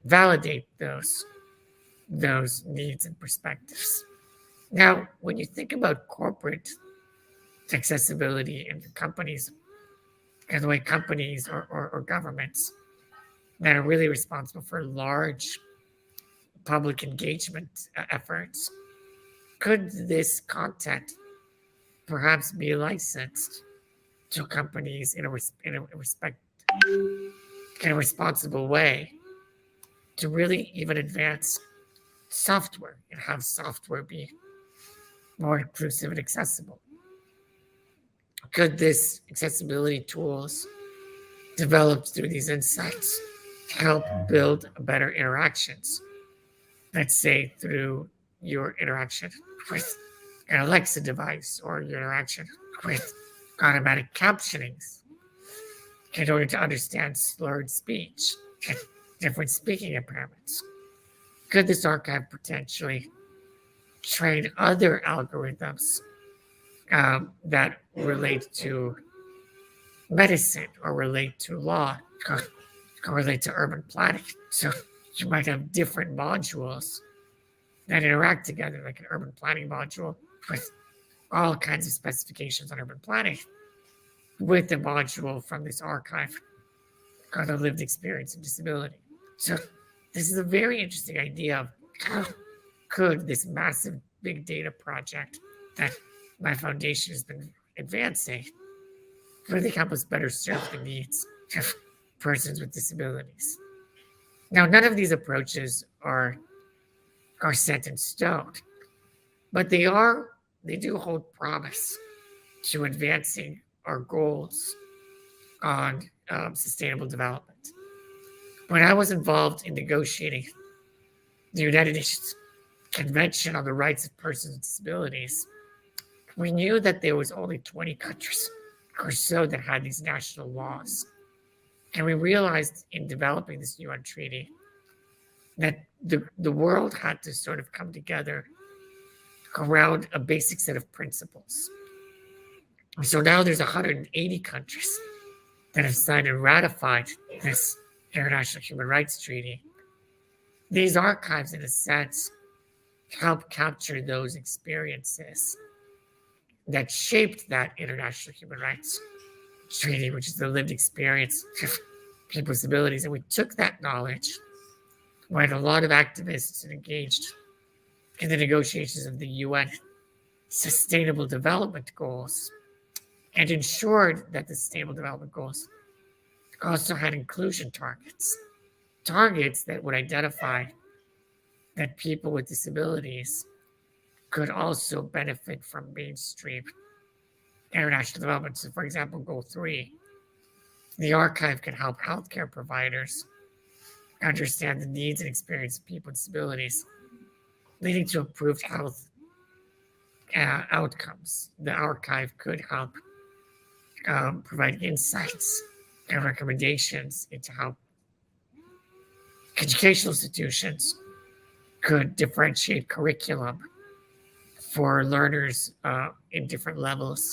validate those needs and perspectives. Now, when you think about corporate accessibility in companies, and the way companies or governments that are really responsible for large public engagement efforts, could this content perhaps be licensed to companies in a responsible way to really even advance software and have software be more inclusive and accessible? Could this accessibility tools developed through these insights help build better interactions? Let's say through your interaction with an Alexa device or your interaction with automatic captionings in order to understand slurred speech and different speaking impairments. Could this archive potentially train other algorithms that relate to medicine or relate to law or relate to urban planning? So you might have different modules that interact together, like an urban planning module with all kinds of specifications on urban planning, with a module from this archive called the lived experience of disability. So this is a very interesting idea of how could this massive big data project that my foundation has been advancing really help us better serve the needs of persons with disabilities. Now, none of these approaches are set in stone, but they do hold promise to advancing our goals on sustainable development. When I was involved in negotiating the United Nations Convention on the Rights of Persons with Disabilities, we knew that there was only 20 countries or so that had these national laws. And we realized in developing this UN treaty that the world had to sort of come together around a basic set of principles. So now there's 180 countries that have signed and ratified this International Human Rights Treaty. These archives, in a sense, help capture those experiences that shaped that International Human Rights Treaty, which is the lived experience of people with disabilities. And we took that knowledge, when a lot of activists engaged in the negotiations of the UN Sustainable Development Goals, and ensured that the Sustainable Development Goals also had inclusion targets that would identify that people with disabilities could also benefit from mainstream international development. So, for example, Goal 3, the archive can help healthcare providers understand the needs and experience of people with disabilities, leading to improved health outcomes. The archive could help provide insights and recommendations into how educational institutions could differentiate curriculum for learners in different levels